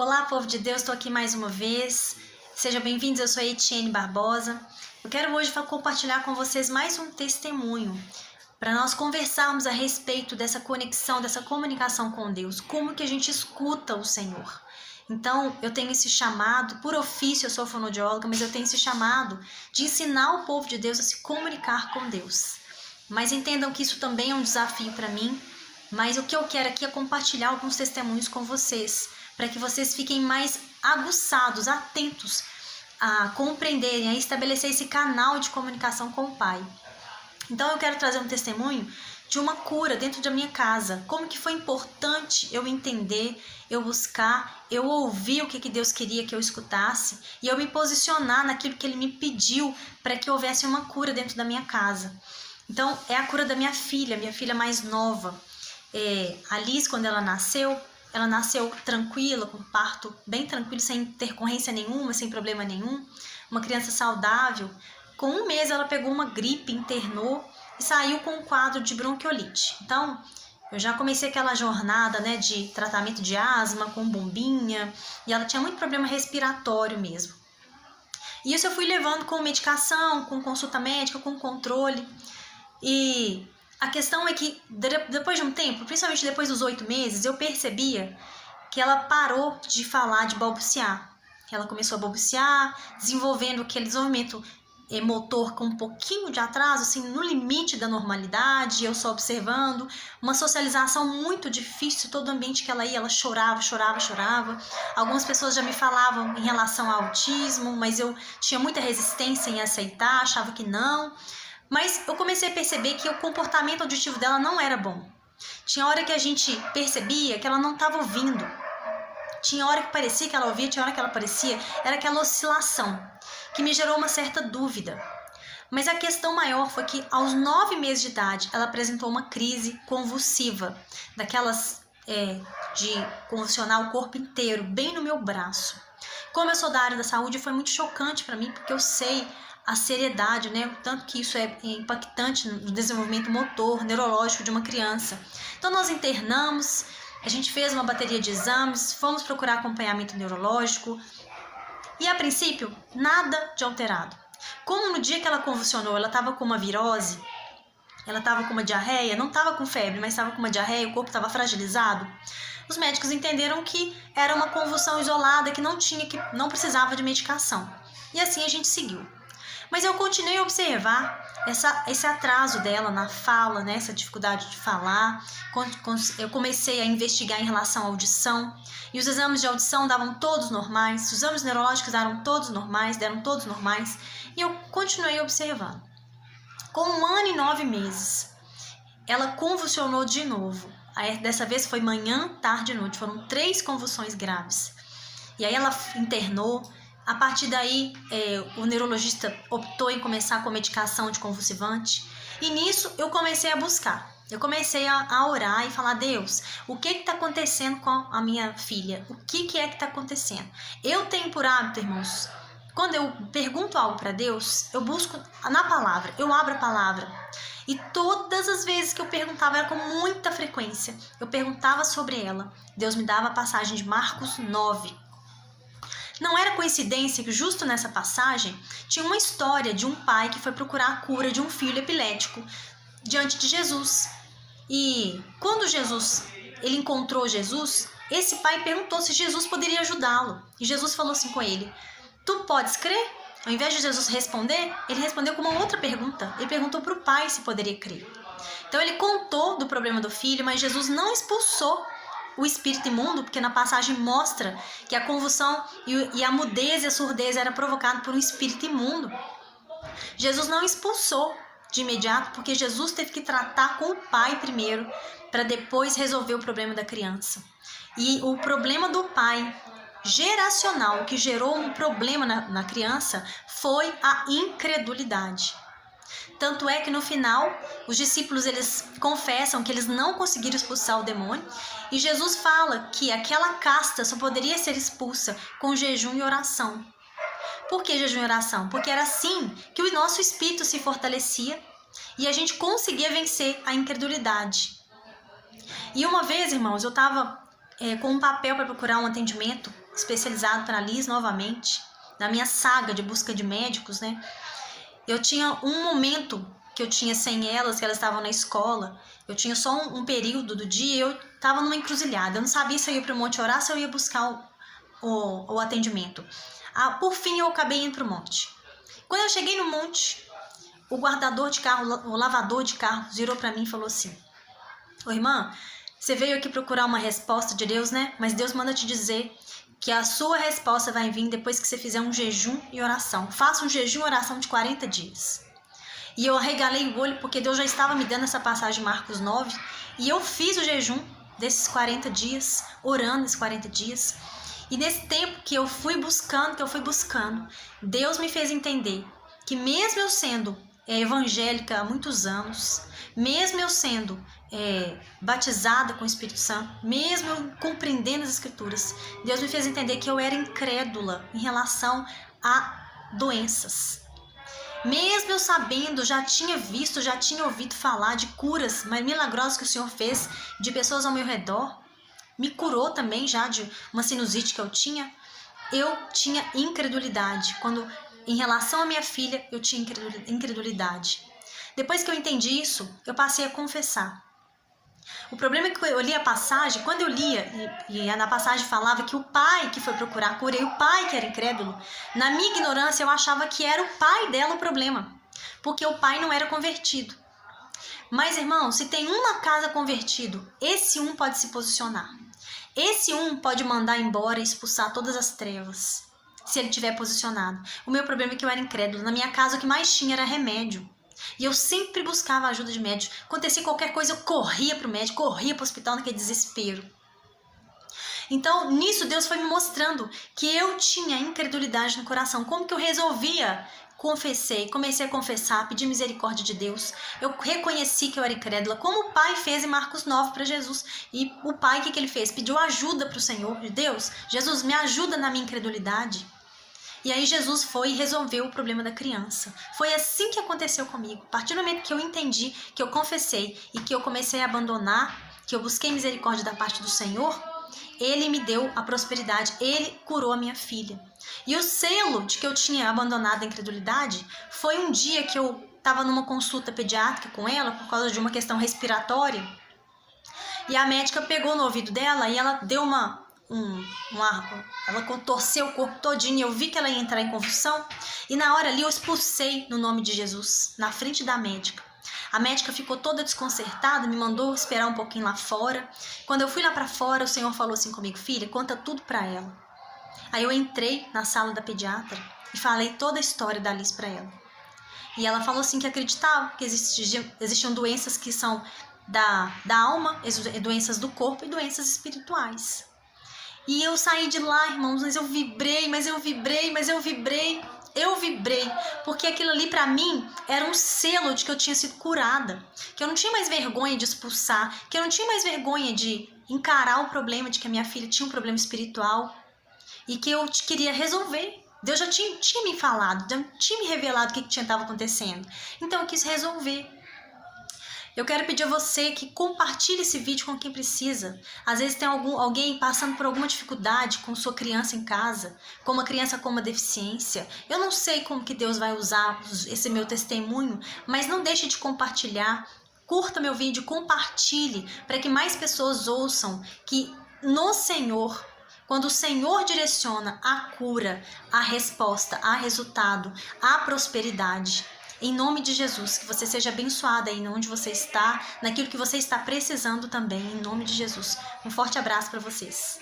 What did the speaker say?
Olá, povo de Deus, estou aqui mais uma vez. Sejam bem-vindos, eu sou a Etienne Barbosa. Eu quero hoje compartilhar com vocês mais um testemunho para nós conversarmos a respeito dessa conexão, dessa comunicação com Deus, como que a gente escuta o Senhor. Então, eu tenho esse chamado, por ofício eu sou fonoaudióloga, mas eu tenho esse chamado de ensinar o povo de Deus a se comunicar com Deus. Mas entendam que isso também é um desafio para mim, mas o que eu quero aqui é compartilhar alguns testemunhos com vocês, para que vocês fiquem mais aguçados, atentos a compreenderem, a estabelecer esse canal de comunicação com o Pai. Então eu quero trazer um testemunho de uma cura dentro da minha casa, como que foi importante eu entender, eu buscar, eu ouvir o que Deus queria que eu escutasse e eu me posicionar naquilo que Ele me pediu para que houvesse uma cura dentro da minha casa. Então é a cura da minha filha mais nova. A Liz, quando ela nasceu tranquila, com parto bem tranquilo, sem intercorrência nenhuma, sem problema nenhum. Uma criança saudável. Com 1 mês ela pegou uma gripe, internou e saiu com um quadro de bronquiolite. Então, eu já comecei aquela jornada, de tratamento de asma, com bombinha, e ela tinha muito problema respiratório mesmo. E isso eu fui levando com medicação, com consulta médica, com controle. E a questão é que depois de um tempo, principalmente depois dos 8 meses, eu percebia que ela parou de falar, de balbuciar. Ela começou a balbuciar, desenvolvendo aquele desenvolvimento motor com um pouquinho de atraso, assim, no limite da normalidade, eu só observando. Uma socialização muito difícil, todo ambiente que ela ia, ela chorava. Algumas pessoas já me falavam em relação ao autismo, mas eu tinha muita resistência em aceitar, achava que não. Mas eu comecei a perceber que o comportamento auditivo dela não era bom. Tinha hora que a gente percebia que ela não estava ouvindo. Tinha hora que parecia que ela ouvia, tinha hora que ela parecia. Era aquela oscilação que me gerou uma certa dúvida. Mas a questão maior foi que aos 9 meses de idade ela apresentou uma crise convulsiva. Daquelas de convulsionar o corpo inteiro, bem no meu braço. Como eu sou da área da saúde, foi muito chocante para mim, porque eu sei a seriedade, o tanto que isso é impactante no desenvolvimento motor, neurológico de uma criança. Então nós internamos, a gente fez uma bateria de exames, fomos procurar acompanhamento neurológico e a princípio nada de alterado. Como no dia que ela convulsionou, ela estava com uma virose, ela estava com uma diarreia, não estava com febre, mas estava com uma diarreia, o corpo estava fragilizado. Os médicos entenderam que era uma convulsão isolada, que não precisava de medicação. E assim a gente seguiu. Mas eu continuei a observar esse atraso dela na fala, essa dificuldade de falar. Eu comecei a investigar em relação à audição. E os exames de audição davam todos normais. Os exames neurológicos deram todos normais. E eu continuei observando. Com 1 ano e 9 meses, ela convulsionou de novo. Aí, dessa vez foi manhã, tarde e noite. Foram 3 convulsões graves. E aí ela internou. A partir daí, o neurologista optou em começar com medicação de convulsivante. E nisso eu comecei a buscar. Eu comecei a orar e falar: Deus, o que está acontecendo com a minha filha? O que é que está acontecendo? Eu tenho por hábito, irmãos, quando eu pergunto algo para Deus, eu busco na palavra, eu abro a palavra. E todas as vezes que eu perguntava, era com muita frequência, eu perguntava sobre ela. Deus me dava a passagem de Marcos 9. Não era coincidência que justo nessa passagem tinha uma história de um pai que foi procurar a cura de um filho epilético diante de Jesus. E quando ele encontrou Jesus, esse pai perguntou se Jesus poderia ajudá-lo. E Jesus falou assim com ele: tu podes crer? Ao invés de Jesus responder, ele respondeu com uma outra pergunta. Ele perguntou para o pai se poderia crer. Então ele contou do problema do filho, mas Jesus não expulsou o espírito imundo, porque na passagem mostra que a convulsão e a mudez e a surdez era provocado por um espírito imundo. Jesus não expulsou de imediato, porque Jesus teve que tratar com o pai primeiro, para depois resolver o problema da criança. E o problema do pai geracional, que gerou um problema na criança, foi a incredulidade. Tanto é que no final, os discípulos eles confessam que eles não conseguiram expulsar o demônio. E Jesus fala que aquela casta só poderia ser expulsa com jejum e oração. Por que jejum e oração? Porque era assim que o nosso espírito se fortalecia e a gente conseguia vencer a incredulidade. E uma vez, irmãos, eu estava com um papel para procurar um atendimento especializado para a Liz novamente, na minha saga de busca de médicos, né? Eu tinha um momento que eu tinha sem elas, que elas estavam na escola. Eu tinha só um período do dia e eu estava numa encruzilhada. Eu não sabia se eu ia para o monte orar, se eu ia buscar o atendimento. Por fim, eu acabei indo para o monte. Quando eu cheguei no monte, o guardador de carro, o lavador de carro, virou para mim e falou assim: ô irmã, você veio aqui procurar uma resposta de Deus, né? Mas Deus manda te dizer que a sua resposta vai vir depois que você fizer um jejum e oração. Faça um jejum e oração de 40 dias. E eu arregalei o olho porque Deus já estava me dando essa passagem de Marcos 9. E eu fiz o jejum desses 40 dias, orando esses 40 dias. E nesse tempo que eu fui buscando, Deus me fez entender que mesmo eu sendo evangélica há muitos anos, mesmo eu sendo batizada com o Espírito Santo, mesmo eu compreendendo as Escrituras, Deus me fez entender que eu era incrédula em relação a doenças. Mesmo eu sabendo, já tinha visto, já tinha ouvido falar de curas milagrosas que o Senhor fez de pessoas ao meu redor, me curou também já de uma sinusite que eu tinha incredulidade. Em relação à minha filha, eu tinha incredulidade. Depois que eu entendi isso, eu passei a confessar. O problema é que eu li a passagem, quando eu lia, e na passagem falava que o pai que foi procurar a cura e o pai que era incrédulo, na minha ignorância eu achava que era o pai dela o problema, porque o pai não era convertido. Mas, irmão, se tem um na casa convertido, esse um pode se posicionar. Esse um pode mandar embora e expulsar todas as trevas, se ele tiver posicionado. O meu problema é que eu era incrédulo. Na minha casa o que mais tinha era remédio. E eu sempre buscava a ajuda de médico. Acontecia qualquer coisa, eu corria para o médico, corria para o hospital naquele desespero. Então, nisso Deus foi me mostrando que eu tinha incredulidade no coração. Como que eu resolvia? Comecei a confessar, pedir misericórdia de Deus. Eu reconheci que eu era incrédula, como o pai fez em Marcos 9 para Jesus. E o pai, o que ele fez? Pediu ajuda para o Senhor. Deus, Jesus, me ajuda na minha incredulidade. E aí Jesus foi e resolveu o problema da criança. Foi assim que aconteceu comigo. A partir do momento que eu entendi, que eu confessei e que eu comecei a abandonar, que eu busquei misericórdia da parte do Senhor, Ele me deu a prosperidade, Ele curou a minha filha. E o selo de que eu tinha abandonado a incredulidade foi um dia que eu estava numa consulta pediátrica com ela por causa de uma questão respiratória. E a médica pegou no ouvido dela e ela deu ela contorceu o corpo todinho e eu vi que ela ia entrar em convulsão. E na hora ali eu expulsei no nome de Jesus, na frente da médica. A médica ficou toda desconcertada, me mandou esperar um pouquinho lá fora. Quando eu fui lá para fora, o Senhor falou assim comigo: filha, conta tudo para ela. Aí eu entrei na sala da pediatra e falei toda a história da Liz para ela. E ela falou assim que acreditava que existiam doenças que são da alma, doenças do corpo e doenças espirituais. E eu saí de lá, irmãos, mas eu vibrei, porque aquilo ali pra mim era um selo de que eu tinha sido curada, que eu não tinha mais vergonha de expulsar, que eu não tinha mais vergonha de encarar o problema de que a minha filha tinha um problema espiritual e que eu queria resolver. Deus já tinha me falado, já tinha me revelado o que estava acontecendo. Então eu quis resolver. Eu quero pedir a você que compartilhe esse vídeo com quem precisa. Às vezes tem alguém passando por alguma dificuldade com sua criança em casa, com uma criança com uma deficiência. Eu não sei como que Deus vai usar esse meu testemunho, mas não deixe de compartilhar. Curta meu vídeo, compartilhe, para que mais pessoas ouçam que no Senhor, quando o Senhor direciona a cura, a resposta, a resultado, a prosperidade. Em nome de Jesus, que você seja abençoada aí onde você está, naquilo que você está precisando também, em nome de Jesus. Um forte abraço para vocês.